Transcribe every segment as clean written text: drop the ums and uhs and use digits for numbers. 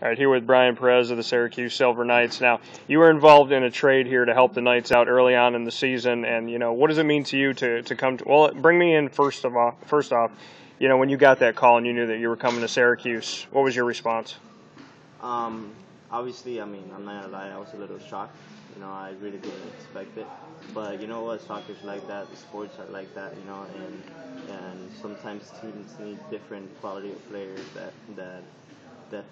All right, here with Bryan Perez of the Syracuse Silver Knights. Now, you were involved in a trade here to help the Knights out early on in the season, and what does it mean to you to come to? Well, bring me in first off, when you got that call and you knew that you were coming to Syracuse, what was your response? Obviously, I'm not gonna lie, I was a little shocked. I really didn't expect it. But you know what, soccer's like that, the sports are like that, and sometimes teams need different quality of players that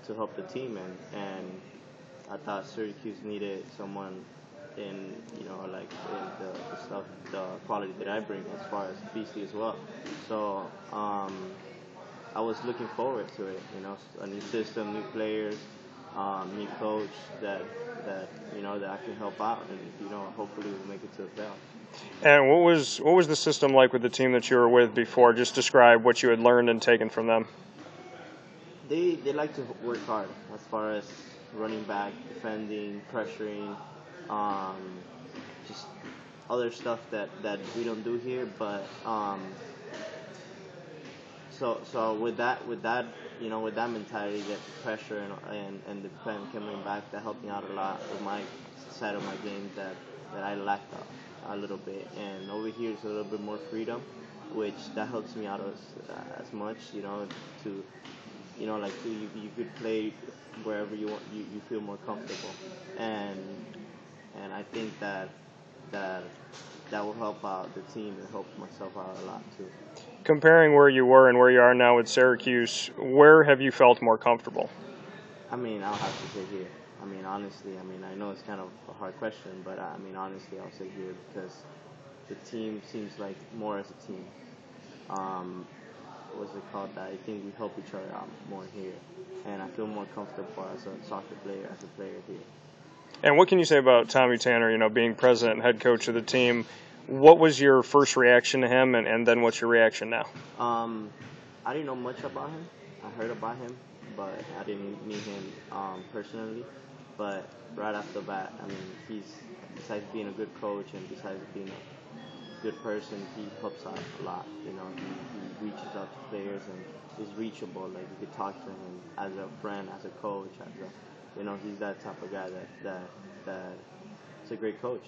to help the team, and I thought Syracuse needed someone in the quality that I bring as far as Beastie as well. So I was looking forward to it. A new system, new players, new coach that I can help out, and hopefully we'll make it to the playoffs. And what was the system like with the team that you were with before? Just describe what you had learned and taken from them. They like to work hard as far as running back, defending, pressuring, just other stuff that we don't do here. But so with that mentality, that pressure and defend coming back, that helped me out a lot with my side of my game that I lacked a little bit. And over here is a little bit more freedom, which that helps me out as much, to you could play wherever you want, you feel more comfortable, and I think that will help out the team and help myself out a lot too. Comparing where you were and where you are now with Syracuse, where have you felt more comfortable? I'll have to say here. Honestly, I know it's kind of a hard question, but honestly, I'll say here because the team seems like more as a team. What's it called? That I think we help each other out more here, and I feel more comfortable as a soccer player, as a player here. And what can you say about Tommy Tanner, being president and head coach of the team? What was your first reaction to him, and then what's your reaction now? I didn't know much about him. I heard about him, but I didn't meet him personally. But right off the bat, he's, besides being a good coach and besides being a good person, he helps out a lot. He reaches out to players and is reachable. Like, you could talk to him as a friend, as a coach, he's that type of guy that's a great coach.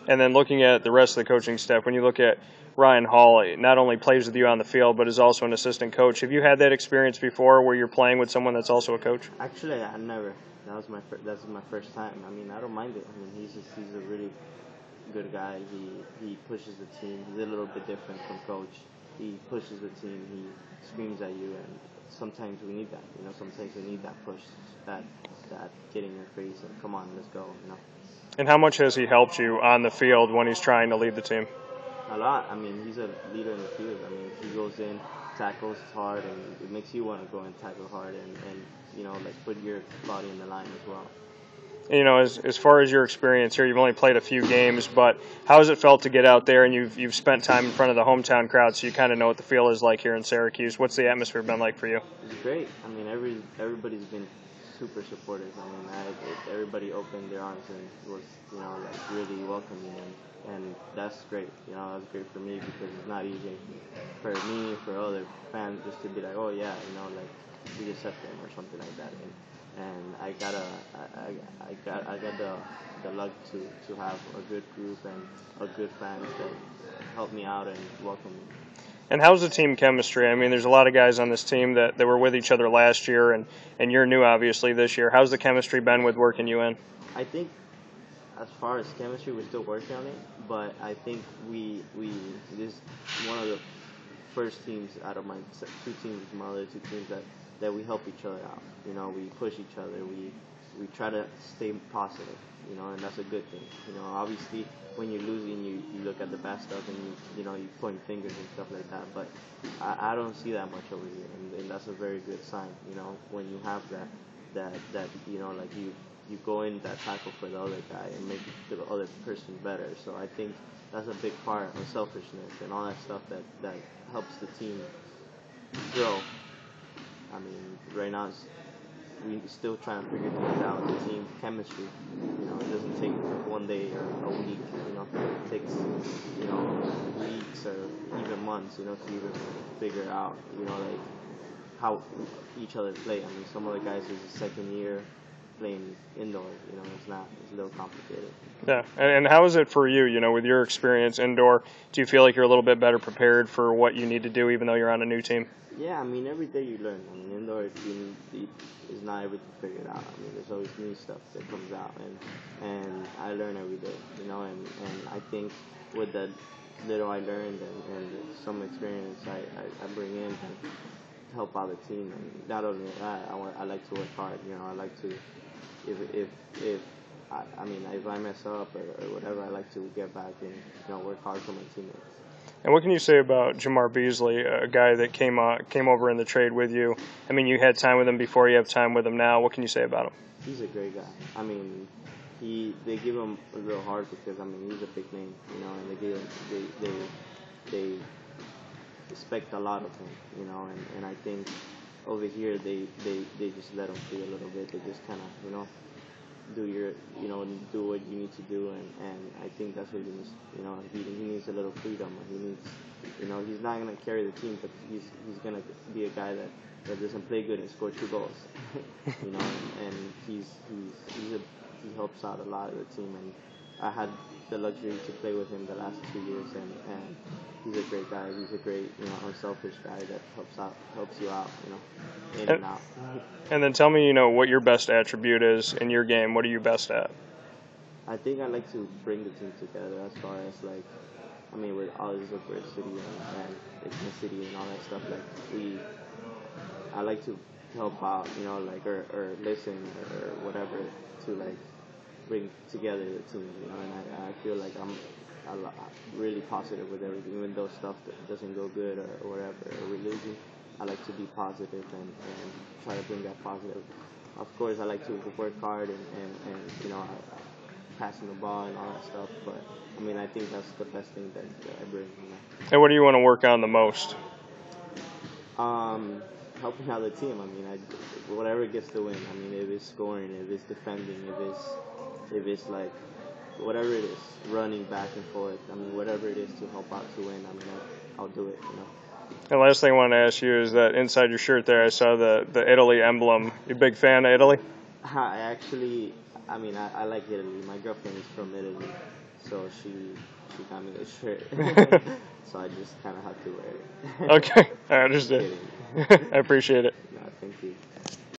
And then looking at the rest of the coaching staff, when you look at Ryan Hall, not only plays with you on the field, but is also an assistant coach. Have you had that experience before where you're playing with someone that's also a coach? Actually, I never. That's my first time. I don't mind it. He's a really good guy. He pushes the team. He's a little bit different from coach. He pushes the team. He screams at you, and sometimes we need that. Sometimes we need that push, that get in your face and come on, let's go. And how much has he helped you on the field when he's trying to lead the team? A lot. He's a leader in the field. He goes in, tackles hard, and it makes you want to go and tackle hard and put your body in the line as well. As far as your experience here, you've only played a few games, but how has it felt to get out there and you've spent time in front of the hometown crowd, so you kind of know what the feel is like here in Syracuse? What's the atmosphere been like for you? It's great. Everybody's been super supportive. Everybody opened their arms and was really welcoming, and that's great. That's great for me because it's not easy for me, for other fans, just to be like, oh yeah, we accept them or something like that. And I got the luck to have a good group and a good fans that help me out and welcome me. And how's the team chemistry? There's a lot of guys on this team that were with each other last year, and you're new, obviously, this year. How's the chemistry been with working you in? I think as far as chemistry, we're still working on it, but I think this is one of the first teams out of my two teams, my other two teams, that we help each other out. We push each other. We try to stay positive, and that's a good thing. Obviously, when you're losing, you look at the bad stuff and you point fingers and stuff like that. But I don't see that much over here, and that's a very good sign. When you have that you go in that tackle for the other guy and make the other person better. So I think that's a big part of selfishness and all that stuff that helps the team grow. Right now we're still trying to figure things out. The team chemistry, it doesn't take one day or a week. It takes weeks or even months, to even figure out, how each other play. I mean, some of the guys is the second year playing indoor. You know, it's a little complicated. Yeah, and how is it for you? You know, with your experience indoor, do you feel like you're a little bit better prepared for what you need to do, even though you're on a new team? Yeah, I mean, every day you learn. I mean, indoor is not everything figured out. I mean, there's always new stuff that comes out, and I learn every day. You know, and I think with the little I learned and some experience I bring in to help out the team. And not only that, I like to work hard. You know, I like to if I mean, if I mess up or whatever, I like to get back and work hard for my teammates. And what can you say about Jamar Beasley, a guy that came over in the trade with you? I mean, you had time with him before, you have time with him now. What can you say about him? He's a great guy. I mean, they give him a little hard because, I mean, he's a big name, and they expect a lot of him, and I think over here they just let him free a little bit. They just kind of, do what you need to do, and I think that's what he needs. He needs a little freedom. He needs, he's not gonna carry the team, but he's gonna be a guy that doesn't play good and score 2 goals. And he helps out a lot of the team, and I had the luxury to play with him the last 2 years, and he's a great guy. He's a great, unselfish guy that helps you out, in and out. And then tell me, what your best attribute is in your game. What are you best at? I think I like to bring the team together as far as, with all this adversity and ethnicity and all that stuff, I like to help out, or listen or whatever to, bring together the team, and I feel like I'm really positive with everything, even though stuff that doesn't go good or whatever, or we losing. I like to be positive and try to bring that positive. Of course, I like to work hard and passing the ball and all that stuff. But I mean, I think that's the best thing that I bring. And what do you want to work on the most? Helping out the team. I mean, whatever gets the win. I mean, if it's scoring, if it's defending, if it's whatever it is, running back and forth. I mean, whatever it is to help out to win. I mean, I'll do it. And last thing I wanted to ask you is that inside your shirt there, I saw the Italy emblem. You a big fan of Italy? I like Italy. My girlfriend is from Italy, so she got me this shirt. So I just kind of have to wear it. Okay, I understand. I appreciate it. No, thank you.